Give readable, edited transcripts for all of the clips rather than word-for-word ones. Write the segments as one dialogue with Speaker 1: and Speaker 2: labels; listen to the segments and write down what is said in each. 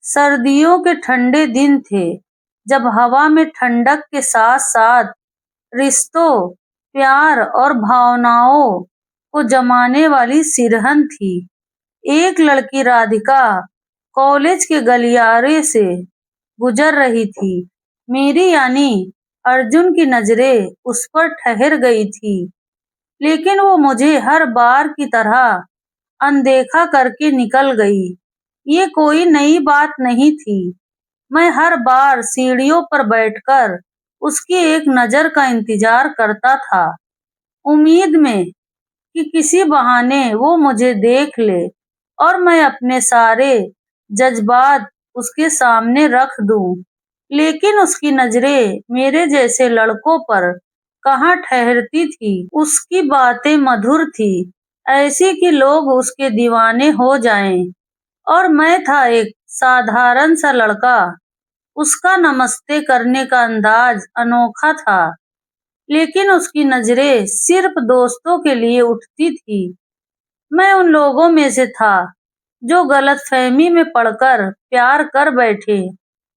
Speaker 1: सर्दियों के ठंडे दिन थे, जब हवा में ठंडक के साथ-साथ रिश्तों, प्यार और भावनाओं को जमाने वाली सिरहन थी। एक लड़की राधिका कॉलेज के गलियारे से गुजर रही थी। मेरी यानी अर्जुन की नजरें उस पर ठहर गई थी, लेकिन वो मुझे हर बार की तरह अनदेखा करके निकल गई। ये कोई नई बात नहीं थी। मैं हर बार सीढ़ियों पर बैठकर उसकी एक नजर का इंतजार करता था, उम्मीद में कि किसी बहाने वो मुझे देख ले और मैं अपने सारे जज्बात उसके सामने रख दूं। लेकिन उसकी नजरें मेरे जैसे लड़कों पर कहाँ ठहरती थी। उसकी बातें मधुर थी, ऐसी कि लोग उसके दीवाने हो जाएं, और मैं था एक साधारण सा लड़का। उसका नमस्ते करने का अंदाज अनोखा था, लेकिन उसकी नजरें सिर्फ दोस्तों के लिए उठती थी। मैं उन लोगों में से था जो गलतफहमी में पड़कर प्यार कर बैठे।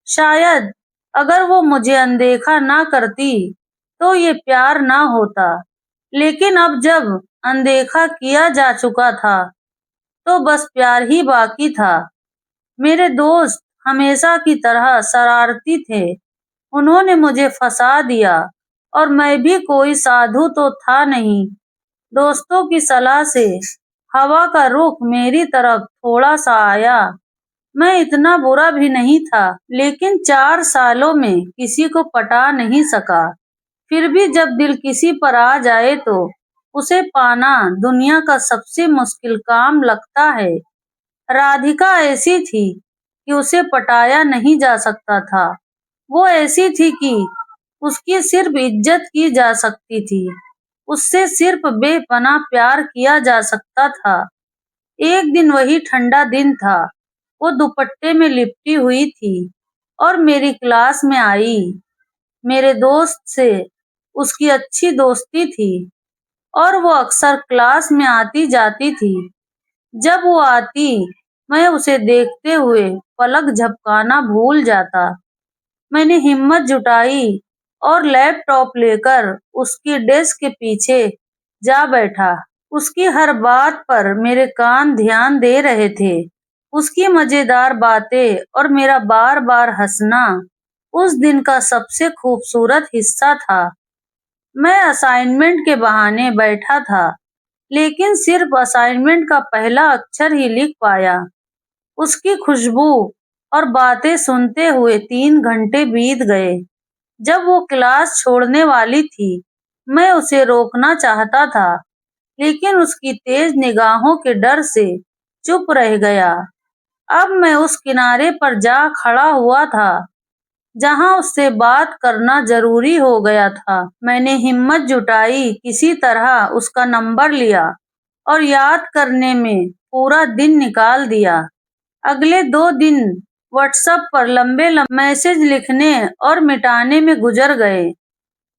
Speaker 1: शायद अगर वो मुझे अनदेखा ना करती तो ये प्यार ना होता। लेकिन अब जब अनदेखा किया जा चुका था, तो बस प्यार ही बाकी था। मेरे दोस्त हमेशा की तरह शरारती थे। उन्होंने मुझे फंसा दिया, और मैं भी कोई साधु तो था नहीं। दोस्तों की सलाह से हवा का रुख मेरी तरफ थोड़ा सा आया। मैं इतना बुरा भी नहीं था, लेकिन 4 सालों में किसी को पटा नहीं सका। फिर भी जब दिल किसी पर आ जाए तो उसे पाना दुनिया का सबसे मुश्किल काम लगता है। राधिका ऐसी थी कि उसे पटाया नहीं जा सकता था। वो ऐसी थी कि उसकी सिर्फ इज्जत की जा सकती थी। उससे सिर्फ बेपनाह प्यार किया जा सकता था। एक दिन, वही ठंडा दिन था, वो दुपट्टे में लिपटी हुई थी और मेरी क्लास में आई। मेरे दोस्त से उसकी अच्छी दोस्ती थी और वो अक्सर क्लास में आती जाती थी। जब वो आती, मैं उसे देखते हुए पलक झपकाना भूल जाता। मैंने हिम्मत जुटाई और लैपटॉप लेकर उसकी डेस्क के पीछे जा बैठा। उसकी हर बात पर मेरे कान ध्यान दे रहे थे। उसकी मजेदार बातें और मेरा बार-बार हंसना उस दिन का सबसे खूबसूरत हिस्सा था। मैं असाइनमेंट के बहाने बैठा था, लेकिन सिर्फ असाइनमेंट का पहला अक्षर ही लिख पाया। उसकी खुशबू और बातें सुनते हुए 3 घंटे बीत गए। जब वो क्लास छोड़ने वाली थी, मैं उसे रोकना चाहता था, लेकिन उसकी तेज निगाहों के डर से चुप रह गया। अब मैं उस किनारे पर जा खड़ा हुआ था, जहां उससे बात करना जरूरी हो गया था। मैंने हिम्मत जुटाई, किसी तरह उसका नंबर लिया और याद करने में पूरा दिन निकाल दिया। अगले 2 दिन व्हाट्सएप पर लंबे लंबे मैसेज लिखने और मिटाने में गुजर गए।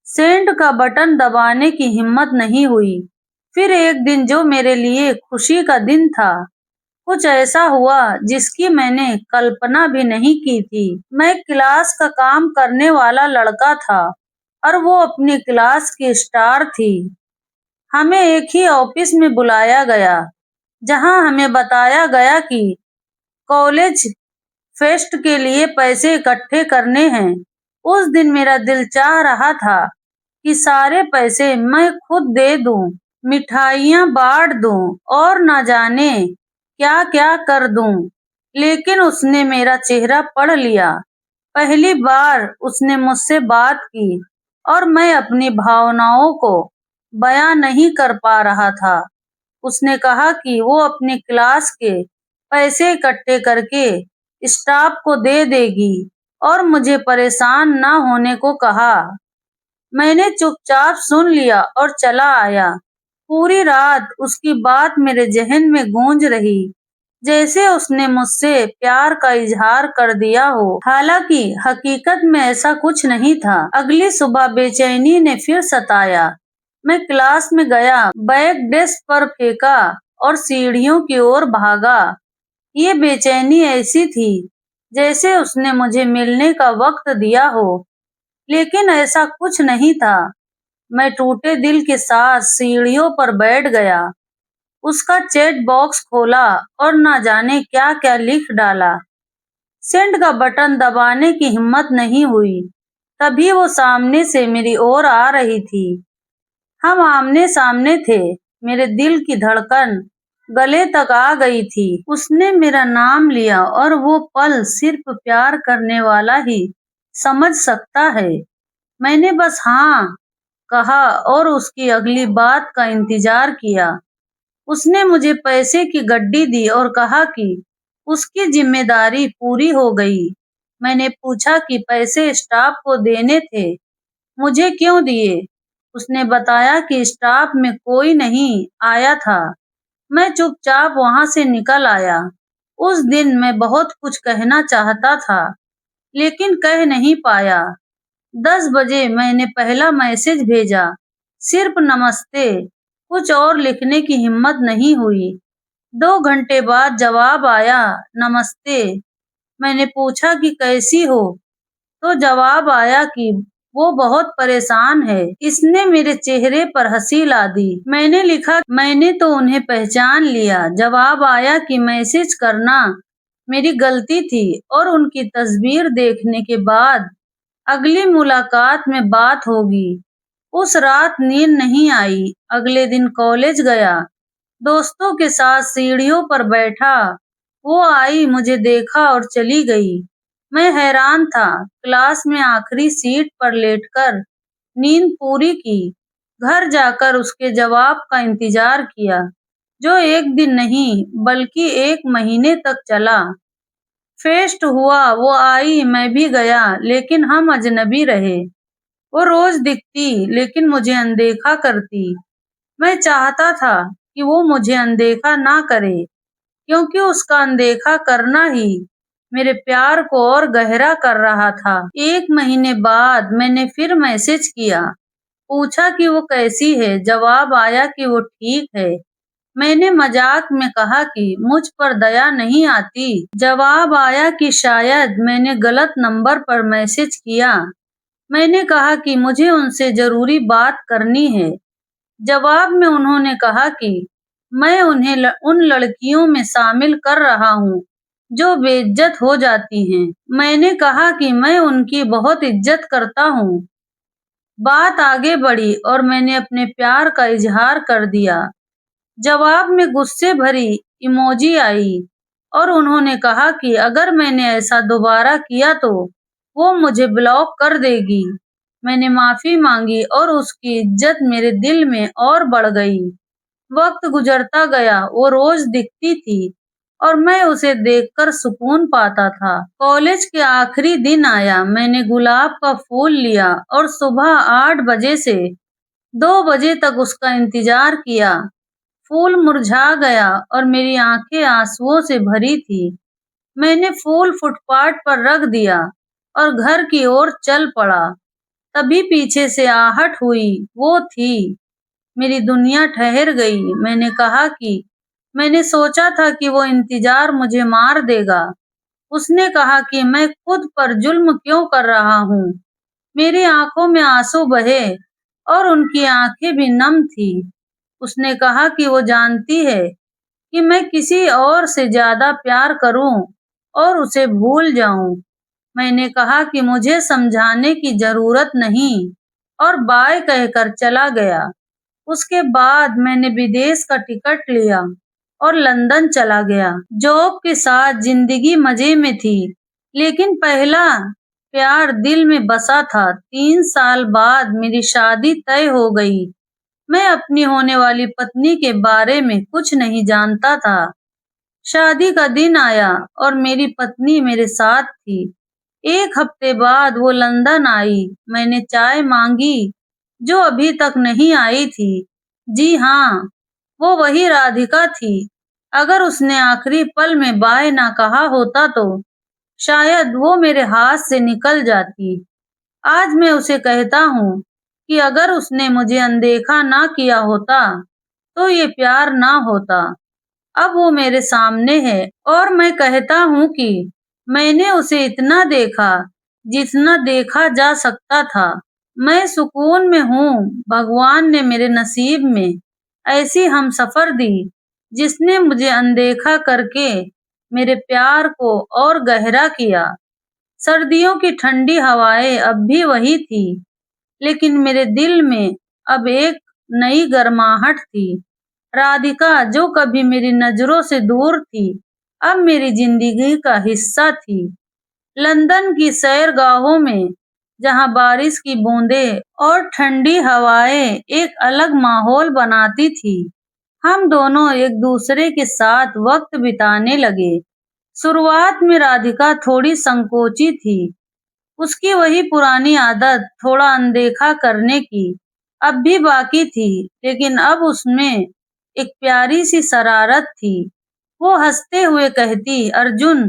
Speaker 1: सेंड का बटन दबाने की हिम्मत नहीं हुई। फिर एक दिन, जो मेरे लिए खुशी का दिन था, कुछ ऐसा हुआ जिसकी मैंने कल्पना भी नहीं की थी। मैं क्लास का काम करने वाला लड़का था और वो अपनी क्लास की स्टार थी। हमें एक ही ऑफिस में बुलाया गया, जहां हमें बताया गया कि कॉलेज फेस्ट के लिए पैसे इकट्ठे करने हैं। उस दिन मेरा दिल चाह रहा था कि सारे पैसे मैं खुद दे दूं, मिठाइयाँ बाँट दूं और न जाने क्या-क्या कर दूं। लेकिन उसने मेरा चेहरा पढ़ लिया। पहली बार उसने मुझसे बात की और मैं अपनी भावनाओं को बयां नहीं कर पा रहा था। उसने कहा कि वो अपनी क्लास के पैसे इकट्ठे करके स्टाफ को दे देगी और मुझे परेशान न होने को कहा। मैंने चुपचाप सुन लिया और चला आया। पूरी रात उसकी बात मेरे ज़हन में गूंज रही, जैसे उसने मुझसे प्यार का इजहार कर दिया हो। हालांकि हकीकत में ऐसा कुछ नहीं था। अगली सुबह बेचैनी ने फिर सताया। मैं क्लास में गया, बैग डेस्क पर फेंका और सीढ़ियों की ओर भागा। ये बेचैनी ऐसी थी जैसे उसने मुझे मिलने का वक्त दिया हो, लेकिन ऐसा कुछ नहीं था। मैं टूटे दिल के साथ सीढ़ियों पर बैठ गया, उसका चैट बॉक्स खोला और ना जाने क्या-क्या लिख डाला। सेंड का बटन दबाने की हिम्मत नहीं हुई। तभी वो सामने से मेरी ओर आ रही थी। हम आमने-सामने थे। मेरे दिल की धड़कन गले तक आ गई थी। उसने मेरा नाम लिया और वो पल सिर्फ प्यार करने वाला ही समझ सकता है। मैंने बस हाँ कहा और उसकी अगली बात का इंतजार किया। उसने मुझे पैसे की गड्डी दी और कहा कि उसकी जिम्मेदारी पूरी हो गई। मैंने पूछा कि पैसे स्टाफ को देने थे, मुझे क्यों दिए? उसने बताया कि स्टाफ में कोई नहीं आया था। मैं चुपचाप वहां से निकल आया। उस दिन मैं बहुत कुछ कहना चाहता था, लेकिन कह नहीं पाया। 10 बजे मैंने पहला मैसेज भेजा, सिर्फ नमस्ते, कुछ और लिखने की हिम्मत नहीं हुई। 2 घंटे बाद जवाब आया, नमस्ते। मैंने पूछा कि कैसी हो? तो जवाब आया कि वो बहुत परेशान है। इसने मेरे चेहरे पर हंसी ला दी। मैंने लिखा, मैंने तो उन्हें पहचान लिया। जवाब आया कि मैसेज करना मेरी गलती थी और उनकी तस्वीर देखने के बाद अगली मुलाकात में बात होगी। उस रात नींद नहीं आई। अगले दिन कॉलेज गया, दोस्तों के साथ सीढ़ियों पर बैठा। वो आई, मुझे देखा और चली गई। मैं हैरान था। क्लास में आखिरी सीट पर लेटकर नींद पूरी की। घर जाकर उसके जवाब का इंतजार किया, जो एक दिन नहीं बल्कि 1 महीने तक चला। फेस्ट हुआ, वो आई, मैं भी गया, लेकिन हम अजनबी रहे। वो रोज दिखती, लेकिन मुझे अनदेखा करती। मैं चाहता था कि वो मुझे अनदेखा ना करे, क्योंकि उसका अनदेखा करना ही मेरे प्यार को और गहरा कर रहा था। 1 महीने बाद मैंने फिर मैसेज किया, पूछा कि वो कैसी है। जवाब आया कि वो ठीक है। मैंने मजाक में कहा कि मुझ पर दया नहीं आती। जवाब आया कि शायद मैंने गलत नंबर पर मैसेज किया। मैंने कहा कि मुझे उनसे जरूरी बात करनी है। जवाब में उन्होंने कहा कि मैं उन्हें उन लड़कियों में शामिल कर रहा हूँ जो बेइज्जत हो जाती हैं। मैंने कहा कि मैं उनकी बहुत इज्जत करता हूँ। बात आगे बढ़ी और मैंने अपने प्यार का इजहार कर दिया। जवाब में गुस्से भरी इमोजी आई और उन्होंने कहा कि अगर मैंने ऐसा दोबारा किया तो वो मुझे ब्लॉक कर देगी। मैंने माफी मांगी और उसकी इज्जत मेरे दिल में और बढ़ गई। वक्त गुजरता गया, वो रोज दिखती थी और मैं उसे देखकर सुकून पाता था। कॉलेज के आखिरी दिन आया, मैंने गुलाब का फूल लिया और सुबह 8 बजे से 2 बजे तक उसका इंतजार किया। फूल मुरझा गया और मेरी आंखें आंसुओं से भरी थी। मैंने फूल फुटपाथ पर रख दिया और घर की ओर चल पड़ा। तभी पीछे से आहट हुई, वो थी। मेरी दुनिया ठहर गई। मैंने कहा कि मैंने सोचा था कि वो इंतजार मुझे मार देगा। उसने कहा कि मैं खुद पर जुल्म क्यों कर रहा हूँ। मेरी आंखों में आंसू बहे और उनकी आंखें भी नम थी। उसने कहा कि वो जानती है कि मैं किसी और से ज्यादा प्यार करूं और उसे भूल जाऊं। मैंने कहा कि मुझे समझाने की जरूरत नहीं और बाय कहकर चला गया। उसके बाद मैंने विदेश का टिकट लिया और लंदन चला गया। जॉब के साथ जिंदगी मजे में थी, लेकिन पहला प्यार दिल में बसा था। 3 साल बाद मेरी शादी तय हो गई। मैं अपनी होने वाली पत्नी के बारे में कुछ नहीं जानता था। शादी का दिन आया और मेरी पत्नी मेरे साथ थी। 1 हफ्ते बाद वो लंदन आई। मैंने चाय मांगी, जो अभी तक नहीं आई थी। जी हाँ, वो वही राधिका थी। अगर उसने आखिरी पल में बाय ना कहा होता तो शायद वो मेरे हाथ से निकल जाती। आज मैं उसे कहता हूँ कि अगर उसने मुझे अनदेखा ना किया होता, तो ये प्यार ना होता। अब वो मेरे सामने है और मैं कहता हूँ कि मैंने उसे इतना देखा जितना देखा जा सकता था। मैं सुकून में हूँ, भगवान ने मेरे नसीब में ऐसी हमसफर दी जिसने मुझे अनदेखा करके मेरे प्यार को और गहरा किया। सर्दियों की ठंडी हवाएं अब भी वही थी, लेकिन मेरे दिल में अब एक नई गर्माहट थी। राधिका, जो कभी मेरी नजरों से दूर थी, अब मेरी जिंदगी का हिस्सा थी। लंदन की सैरगाहों में, जहां बारिश की बूंदें और ठंडी हवाएं एक अलग माहौल बनाती थी, हम दोनों एक दूसरे के साथ वक्त बिताने लगे। शुरुआत में राधिका थोड़ी संकोची थी। उसकी वही पुरानी आदत थोड़ा अनदेखा करने की अब भी बाकी थी, लेकिन अब उसमें एक प्यारी सी शरारत थी। वो हंसते हुए कहती, अर्जुन,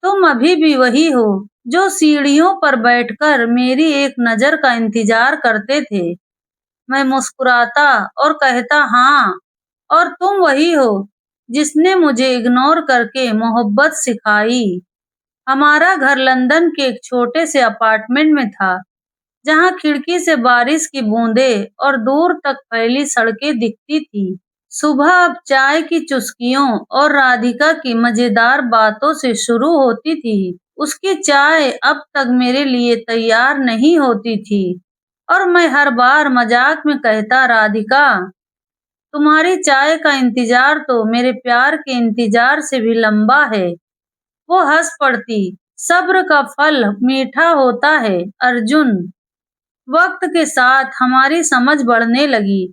Speaker 1: तुम अभी भी वही हो जो सीढ़ियों पर बैठकर मेरी एक नजर का इंतजार करते थे। मैं मुस्कुराता और कहता, हाँ, और तुम वही हो जिसने मुझे इग्नोर करके मोहब्बत सिखाई। हमारा घर लंदन के एक छोटे से अपार्टमेंट में था, जहां खिड़की से बारिश की बूंदें और दूर तक फैली सड़कें दिखती थी। सुबह अब चाय की चुस्कियों और राधिका की मजेदार बातों से शुरू होती थी। उसकी चाय अब तक मेरे लिए तैयार नहीं होती थी और मैं हर बार मजाक में कहता, राधिका, तुम्हारी चाय का इंतजार तो मेरे प्यार के इंतजार से भी लंबा है। वो हंस पड़ती, सब्र का फल मीठा होता है अर्जुन। वक्त के साथ हमारी समझ बढ़ने लगी।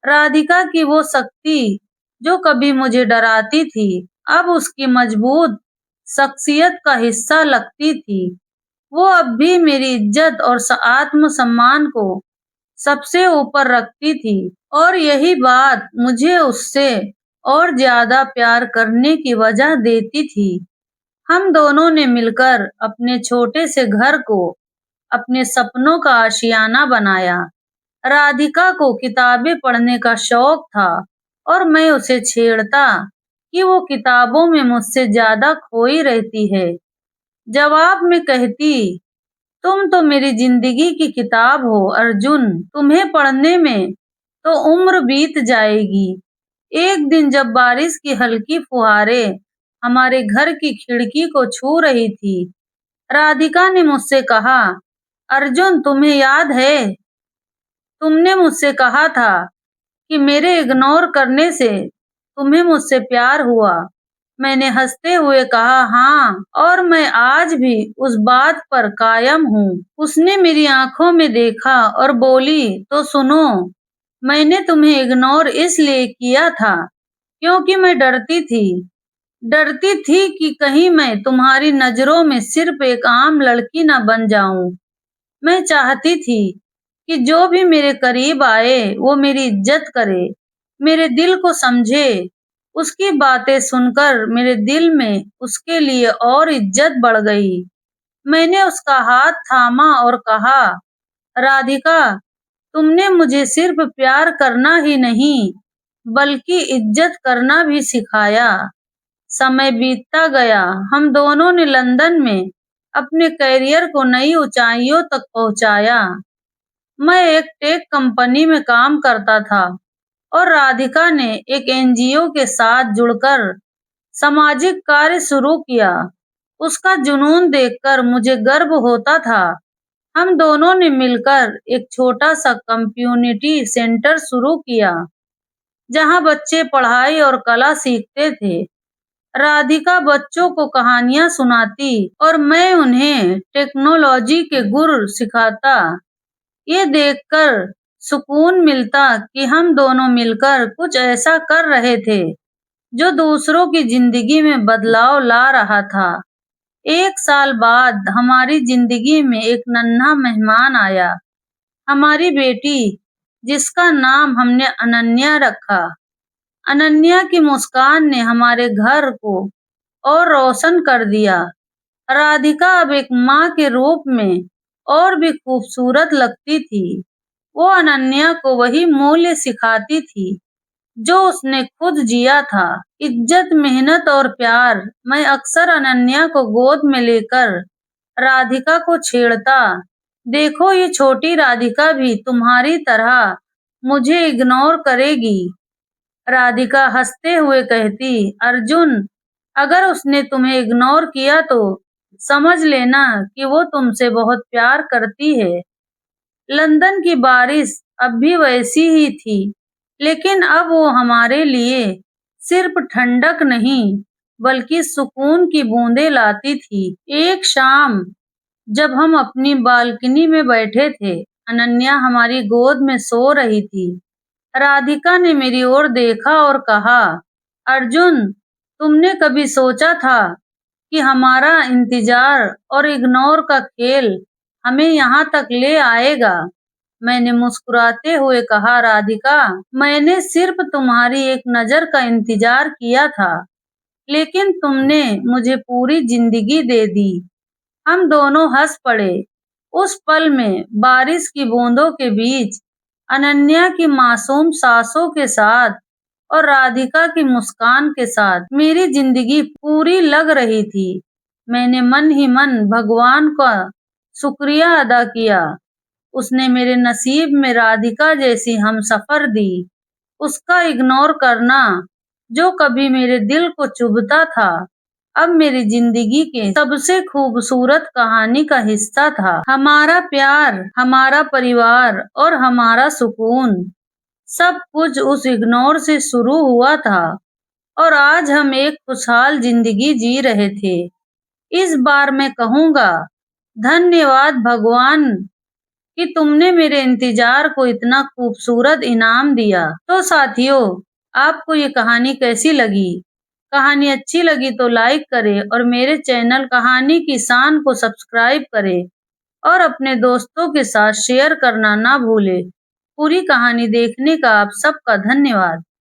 Speaker 1: राधिका की वो शक्ति जो कभी मुझे डराती थी, अब उसकी मजबूत शख्सियत का हिस्सा लगती थी। वो अब भी मेरी इज्जत और आत्मसम्मान को सबसे ऊपर रखती थी, और यही बात मुझे उससे और ज्यादा प्यार करने की वजह देती थी। हम दोनों ने मिलकर अपने छोटे से घर को अपने सपनों का आशियाना बनाया। राधिका को किताबें पढ़ने का शौक था और मैं उसे छेड़ता कि वो किताबों में मुझसे ज्यादा खोई रहती है। जवाब में कहती, तुम तो मेरी जिंदगी की किताब हो अर्जुन, तुम्हें पढ़ने में तो उम्र बीत जाएगी। एक दिन जब बारिश की हल्की फुहारें हमारे घर की खिड़की को छू रही थी, राधिका ने मुझसे कहा, अर्जुन, तुम्हें याद है, तुमने मुझसे कहा था कि मेरे इग्नोर करने से तुम्हें मुझसे प्यार हुआ। मैंने हंसते हुए कहा, हाँ, और मैं आज भी उस बात पर कायम हूँ। उसने मेरी आंखों में देखा और बोली, तो सुनो, मैंने तुम्हें इग्नोर इसलिए किया था क्योंकि मैं डरती थी कि कहीं मैं तुम्हारी नजरों में सिर्फ एक आम लड़की न बन जाऊं। मैं चाहती थी कि जो भी मेरे करीब आए वो मेरी इज्जत करे, मेरे दिल को समझे। उसकी बातें सुनकर मेरे दिल में उसके लिए और इज्जत बढ़ गई। मैंने उसका हाथ थामा और कहा, राधिका, तुमने मुझे सिर्फ प्यार करना ही नहीं, बल्कि इज्जत करना भी सिखाया। समय बीतता गया। हम दोनों ने लंदन में अपने करियर को नई ऊंचाइयों तक पहुंचाया। मैं एक टेक कंपनी में काम करता था और राधिका ने एक एनजीओ के साथ जुड़कर सामाजिक कार्य शुरू किया। उसका जुनून देखकर मुझे गर्व होता था। हम दोनों ने मिलकर एक छोटा सा कम्युनिटी सेंटर शुरू किया, जहां बच्चे पढ़ाई और कला सीखते थे। राधिका बच्चों को कहानियां सुनाती और मैं उन्हें टेक्नोलॉजी के गुर सिखाता। ये देखकर सुकून मिलता कि हम दोनों मिलकर कुछ ऐसा कर रहे थे जो दूसरों की जिंदगी में बदलाव ला रहा था। एक साल बाद हमारी जिंदगी में एक नन्हा मेहमान आया, हमारी बेटी, जिसका नाम हमने अनन्या रखा। अनन्या की मुस्कान ने हमारे घर को और रोशन कर दिया। राधिका अब एक माँ के रूप में और भी खूबसूरत लगती थी। वो अनन्या को वही मूल्य सिखाती थी जो उसने खुद जिया था। इज्जत, मेहनत और प्यार। मैं अक्सर अनन्या को गोद में लेकर राधिका को छेड़ता, देखो ये छोटी राधिका भी तुम्हारी तरह मुझे इग्नोर करेगी। राधिका हंसते हुए कहती, अर्जुन, अगर उसने तुम्हें इग्नोर किया तो समझ लेना कि वो तुमसे बहुत प्यार करती है। लंदन की बारिश अब भी वैसी ही थी, लेकिन अब वो हमारे लिए सिर्फ ठंडक नहीं, बल्कि सुकून की बूंदें लाती थी। एक शाम जब हम अपनी बालकनी में बैठे थे, अनन्या हमारी गोद में सो रही थी। राधिका ने मेरी ओर देखा और कहा, अर्जुन, तुमने कभी सोचा था कि हमारा इंतजार और इग्नोर का खेल हमें यहाँ तक ले आएगा? मैंने मुस्कुराते हुए कहा, राधिका, मैंने सिर्फ तुम्हारी एक नजर का इंतजार किया था, लेकिन तुमने मुझे पूरी जिंदगी दे दी। हम दोनों हंस पड़े। उस पल में बारिश की बूंदों के बीच अनन्या की मासूम सांसों के साथ और राधिका की मुस्कान के साथ मेरी जिंदगी पूरी लग रही थी। मैंने मन ही मन भगवान का शुक्रिया अदा किया। उसने मेरे नसीब में राधिका जैसी हमसफर दी। उसका इग्नोर करना, जो कभी मेरे दिल को चुभता था, अब मेरी जिंदगी के सबसे खूबसूरत कहानी का हिस्सा था। हमारा प्यार, हमारा परिवार और हमारा सुकून, सब कुछ उस इग्नोर से शुरू हुआ था और आज हम एक खुशहाल जिंदगी जी रहे थे। इस बार मैं कहूँगा, धन्यवाद भगवान कि तुमने मेरे इंतजार को इतना खूबसूरत इनाम दिया। तो साथियों, आपको ये कहानी कैसी लगी? कहानी अच्छी लगी तो लाइक करें और मेरे चैनल कहानी की शान को सब्सक्राइब करें और अपने दोस्तों के साथ शेयर करना ना भूलें। पूरी कहानी देखने का आप सबका धन्यवाद।